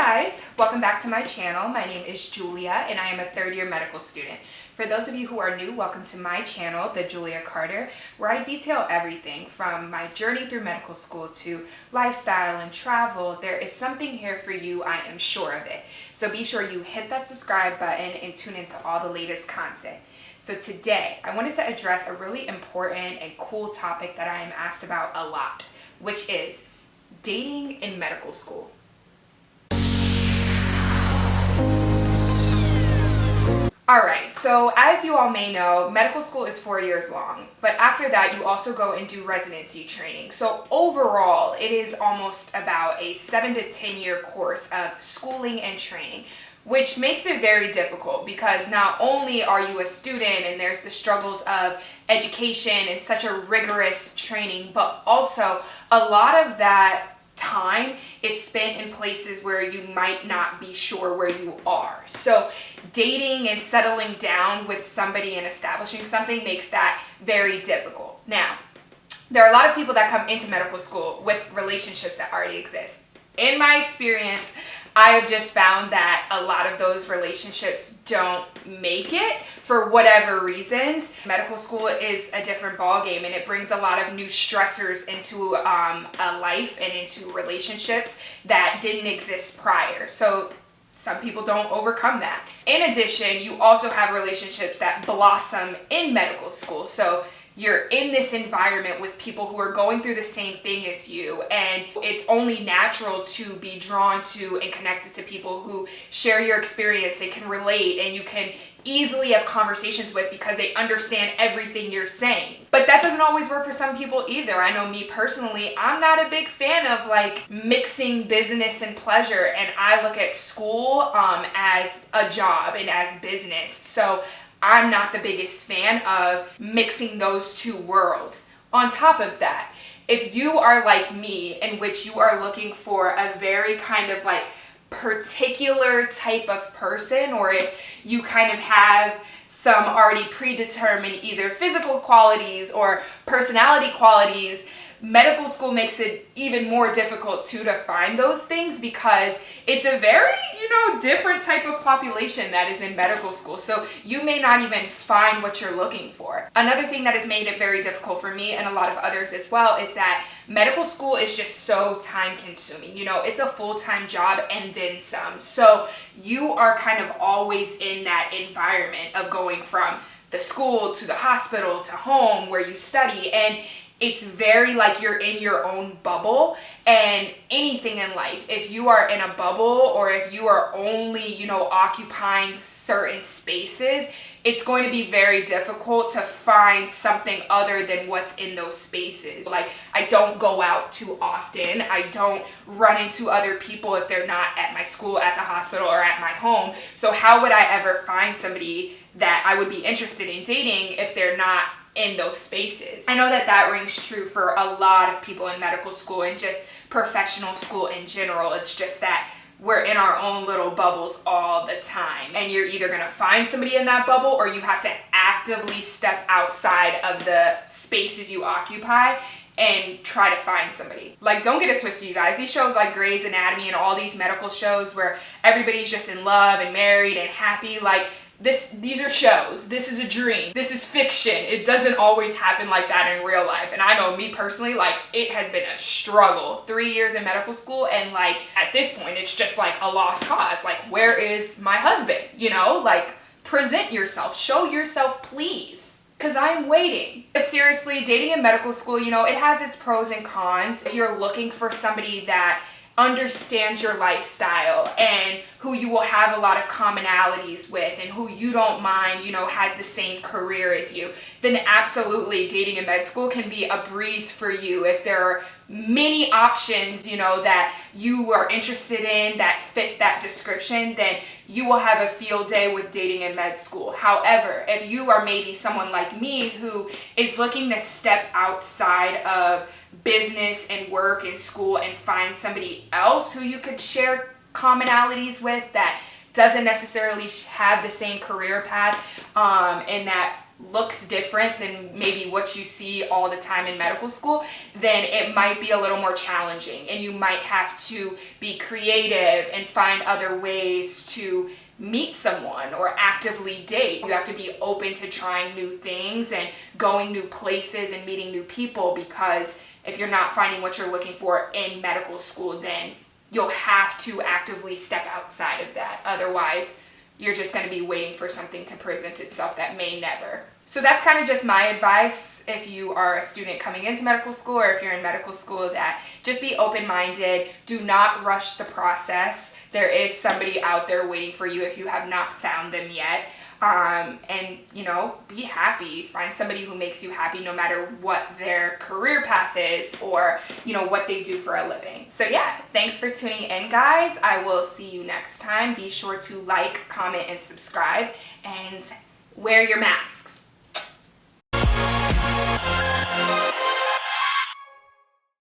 guys, welcome back to my channel. My name is Julia and I am a third-year medical student. For those of you who are new, welcome to my channel, The Julia Carter, where I detail everything from my journey through medical school to lifestyle and travel. There is something here for you, I am sure of it. So be sure you hit that subscribe button and tune into all the latest content. So today, I wanted to address a really important and cool topic that I am asked about a lot, which is dating in medical school. Alright, so as you all may know, medical school is 4 years long, but after that you also go and do residency training. So overall, it is almost about a 7 to 10 year course of schooling and training, which makes it very difficult because not only are you a student and there's the struggles of education and such a rigorous training, but also a lot of that time is spent in places where you might not be sure where you are. So dating and settling down with somebody and establishing something makes that very difficult. Now, there are a lot of people that come into medical school with relationships that already exist. In my experience, I have just found that a lot of those relationships don't make it for whatever reasons. Medical school is a different ballgame and it brings a lot of new stressors into a life and into relationships that didn't exist prior. So some people don't overcome that. In addition, you also have relationships that blossom in medical school. So you're in this environment with people who are going through the same thing as you, and it's only natural to be drawn to and connected to people who share your experience and can relate and you can easily have conversations with because they understand everything you're saying. But that doesn't always work for some people either. I know me personally, I'm not a big fan of like mixing business and pleasure, and I look at school as a job and as business. So I'm not the biggest fan of mixing those two worlds. On top of that, if you are like me, in which you are looking for a very kind of like particular type of person, or if you kind of have some already predetermined either physical qualities or personality qualities, medical school makes it even more difficult to find those things because it's a very, different type of population that is in medical school. So you may not even find what you're looking for. Another thing that has made it very difficult for me and a lot of others as well is that medical school is just so time consuming. It's a full-time job and then some. So you are kind of always in that environment of going from the school to the hospital to home where you study, and it's very like you're in your own bubble. And anything in life, if you are in a bubble or if you are only, occupying certain spaces, it's going to be very difficult to find something other than what's in those spaces. Like, I don't go out too often. I don't run into other people if they're not at my school, at the hospital, or at my home. So how would I ever find somebody that I would be interested in dating if they're not in those spaces? I know that rings true for a lot of people in medical school and just professional school in general. It's just that we're in our own little bubbles all the time, and you're either going to find somebody in that bubble or you have to actively step outside of the spaces you occupy and try to find somebody. Like, don't get it twisted, you guys. These shows like Grey's Anatomy and all these medical shows where everybody's just in love and married and happy, like, these are shows. This is a dream. This is fiction. It doesn't always happen like that in real life. And I know me personally, like, it has been a struggle. 3 years in medical school, and like at this point it's just like a lost cause. Like, where is my husband? Like, present yourself, show yourself, please, because I'm waiting. But seriously, dating in medical school, it has its pros and cons. If you're looking for somebody that understands your lifestyle and who you will have a lot of commonalities with and who you don't mind, has the same career as you, then absolutely dating in med school can be a breeze for you. If there are many options, that you are interested in that fit that description, then you will have a field day with dating in med school. However, if you are maybe someone like me who is looking to step outside of business and work and school and find somebody else who you could share commonalities with that doesn't necessarily have the same career path, and that looks different than maybe what you see all the time in medical school, then it might be a little more challenging, and you might have to be creative and find other ways to meet someone or actively date. You have to be open to trying new things and going new places and meeting new people, because if you're not finding what you're looking for in medical school, then you'll have to actively step outside of that. Otherwise, you're just going to be waiting for something to present itself that may never. So that's kind of just my advice if you are a student coming into medical school, or if you're in medical school, that just be open-minded. Do not rush the process. There is somebody out there waiting for you if you have not found them yet. And be happy. Find somebody who makes you happy, no matter what their career path is, or what they do for a living. So yeah, thanks for tuning in, guys. I will see you next time. Be sure to like, comment, and subscribe, and wear your masks.